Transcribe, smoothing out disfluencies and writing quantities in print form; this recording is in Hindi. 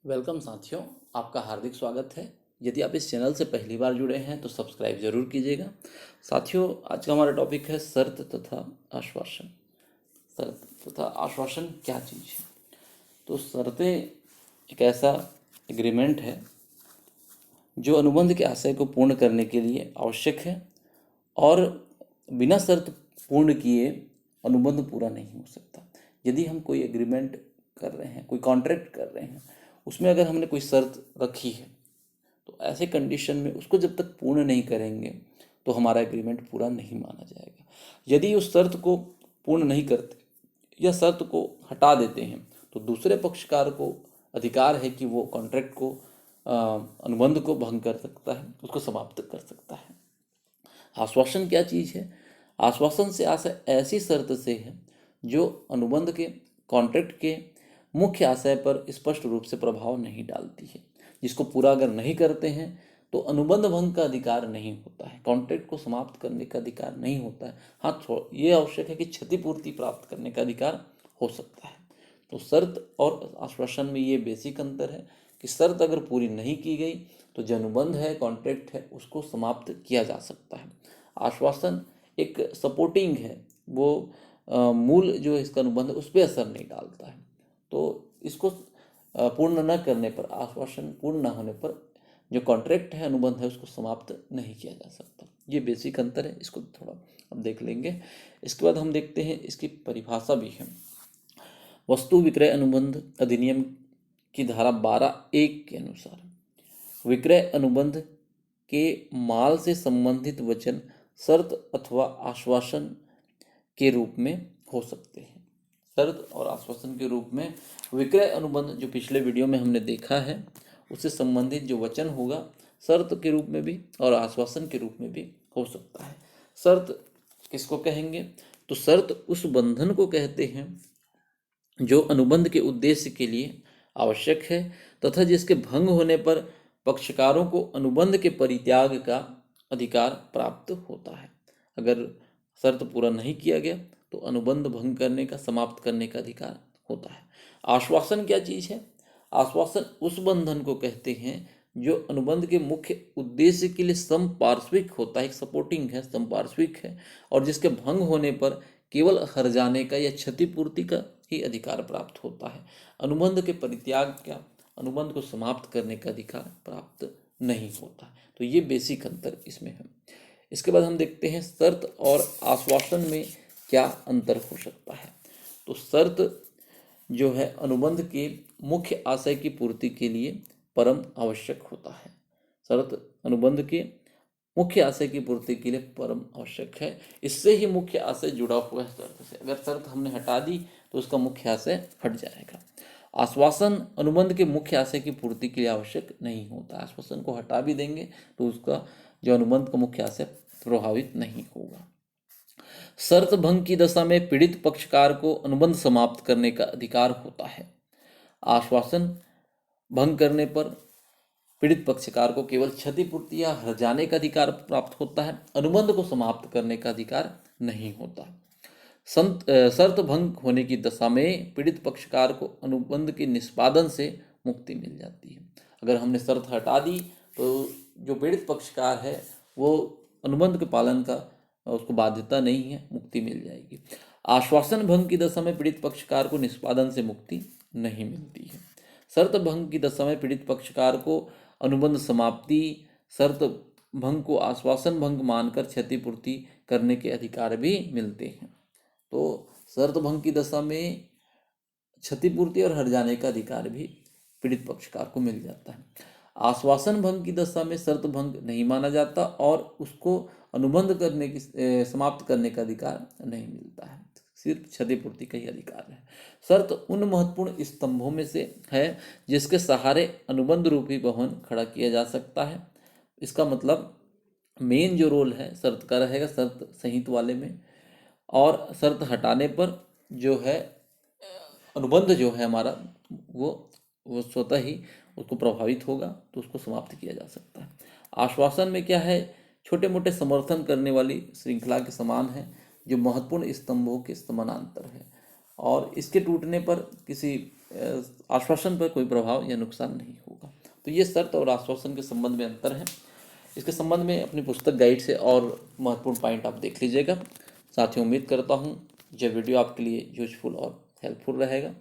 वेलकम साथियों, आपका हार्दिक स्वागत है। यदि आप इस चैनल से पहली बार जुड़े हैं तो सब्सक्राइब जरूर कीजिएगा। साथियों, आज का हमारा टॉपिक है शर्त तथा आश्वासन। शर्त तथा आश्वासन क्या चीज़ है? तो शर्तें एक ऐसा एग्रीमेंट है जो अनुबंध के आशय को पूर्ण करने के लिए आवश्यक है और बिना शर्त पूर्ण किए अनुबंध पूरा नहीं हो सकता। यदि हम कोई एग्रीमेंट कर रहे हैं, कोई कॉन्ट्रैक्ट कर रहे हैं, उसमें अगर हमने कोई शर्त रखी है तो ऐसे कंडीशन में उसको जब तक पूर्ण नहीं करेंगे तो हमारा एग्रीमेंट पूरा नहीं माना जाएगा। यदि उस शर्त को पूर्ण नहीं करते या शर्त को हटा देते हैं तो दूसरे पक्षकार को अधिकार है कि वो कॉन्ट्रैक्ट को अनुबंध को भंग कर सकता है, उसको समाप्त कर सकता है। आश्वासन क्या चीज़ है? आश्वासन से आशय ऐसी शर्त से है जो अनुबंध के कॉन्ट्रैक्ट के मुख्य आशय पर स्पष्ट रूप से प्रभाव नहीं डालती है, जिसको पूरा अगर नहीं करते हैं तो अनुबंध भंग का अधिकार नहीं होता है, कॉन्ट्रैक्ट को समाप्त करने का अधिकार नहीं होता है। हाँ, ये आवश्यक है कि क्षतिपूर्ति प्राप्त करने का अधिकार हो सकता है। तो शर्त और आश्वासन में ये बेसिक अंतर है कि शर्त अगर पूरी नहीं की गई तो जो अनुबंध है, कॉन्ट्रैक्ट है, उसको समाप्त किया जा सकता है। आश्वासन एक सपोर्टिंग है, वो मूल जो इसका अनुबंध है उस पर असर नहीं डालता है। तो इसको पूर्ण न करने पर, आश्वासन पूर्ण न होने पर जो कॉन्ट्रैक्ट है, अनुबंध है, उसको समाप्त नहीं किया जा सकता। ये बेसिक अंतर है, इसको थोड़ा हम देख लेंगे। इसके बाद हम देखते हैं इसकी परिभाषा भी है। वस्तु विक्रय अनुबंध अधिनियम की धारा 12(1) के अनुसार विक्रय अनुबंध के माल से संबंधित वचन शर्त अथवा आश्वासन के रूप में हो सकते हैं। शर्त और आश्वासन के रूप में विक्रय अनुबंध, जो पिछले वीडियो में हमने देखा है, उससे संबंधित जो वचन होगा शर्त के रूप में भी और आश्वासन के रूप में भी हो सकता है। शर्त किसको कहेंगे? तो शर्त उस बंधन को कहते हैं जो अनुबंध के उद्देश्य के लिए आवश्यक है तथा जिसके भंग होने पर पक्षकारों को अनुबंध के परित्याग का अधिकार प्राप्त होता है। अगर शर्त पूरा नहीं किया गया तो अनुबंध भंग करने का, समाप्त करने का अधिकार होता है। आश्वासन क्या चीज़ है? आश्वासन उस बंधन को कहते हैं जो अनुबंध के मुख्य उद्देश्य के लिए समपार्श्विक होता है, एक सपोर्टिंग है, समपार्श्विक है, और जिसके भंग होने पर केवल हर्जाने का या क्षतिपूर्ति का ही अधिकार प्राप्त होता है। अनुबंध के परित्याग का, अनुबंध को समाप्त करने का अधिकार प्राप्त नहीं होता। तो ये बेसिक अंतर इसमें है। इसके बाद हम देखते हैं शर्त और आश्वासन में क्या अंतर हो सकता है। तो शर्त जो है अनुबंध के मुख्य आशय की पूर्ति के लिए परम आवश्यक होता है। शर्त अनुबंध के मुख्य आशय की पूर्ति के लिए परम आवश्यक है। इससे ही मुख्य आशय जुड़ा हुआ है शर्त से। अगर शर्त हमने हटा दी तो उसका मुख्य आशय हट जाएगा। आश्वासन अनुबंध के मुख्य आशय की पूर्ति के लिए आवश्यक नहीं होता। आश्वासन को हटा भी देंगे तो उसका जो अनुबंध का मुख्य आशय प्रभावित नहीं होगा। शर्त भंग की दशा में पीड़ित पक्षकार को अनुबंध समाप्त करने का अधिकार होता है। आश्वासन भंग करने पर पीड़ित पक्षकार को केवल क्षतिपूर्ति या हर्जाने का अधिकार प्राप्त होता है, अनुबंध को समाप्त करने का अधिकार नहीं होता। शर्त भंग होने की दशा में पीड़ित पक्षकार को अनुबंध के निष्पादन से मुक्ति मिल जाती है। अगर हमने शर्त हटा दी तो जो पीड़ित पक्षकार है वो अनुबंध के पालन का उसको बाध्यता नहीं है, मुक्ति मिल जाएगी। आश्वासन भंग की दशा में पीड़ित पक्षकार को निष्पादन से मुक्ति नहीं मिलती है। शर्त भंग की दशा में पीड़ित पक्षकार को अनुबंध समाप्ति, शर्त भंग को आश्वासन भंग मानकर क्षतिपूर्ति करने के अधिकार भी मिलते हैं। तो शर्त भंग की दशा में क्षतिपूर्ति और हर्जाने का अधिकार भी पीड़ित पक्षकार को मिल जाता है। आश्वासन भंग की दशा में शर्त भंग नहीं माना जाता और उसको अनुबंध करने की, समाप्त करने का अधिकार नहीं मिलता है, सिर्फ क्षतिपूर्ति का ही अधिकार है। शर्त उन महत्वपूर्ण स्तंभों में से है जिसके सहारे अनुबंध रूपी भवन खड़ा किया जा सकता है। इसका मतलब मेन जो रोल है शर्त का रहेगा शर्त संहित वाले में, और शर्त हटाने पर जो है अनुबंध जो है हमारा वो स्वतः ही उसको प्रभावित होगा, तो उसको समाप्त किया जा सकता है। आश्वासन में क्या है? छोटे मोटे समर्थन करने वाली श्रृंखला के समान है जो महत्वपूर्ण स्तंभों के समानांतर है, और इसके टूटने पर किसी आश्वासन पर कोई प्रभाव या नुकसान नहीं होगा। तो ये शर्त और आश्वासन के संबंध में अंतर है। इसके संबंध में अपनी पुस्तक गाइड से और महत्वपूर्ण पॉइंट आप देख लीजिएगा। साथियों, उम्मीद करता हूँ यह वीडियो आपके लिए यूजफुल और हेल्पफुल रहेगा।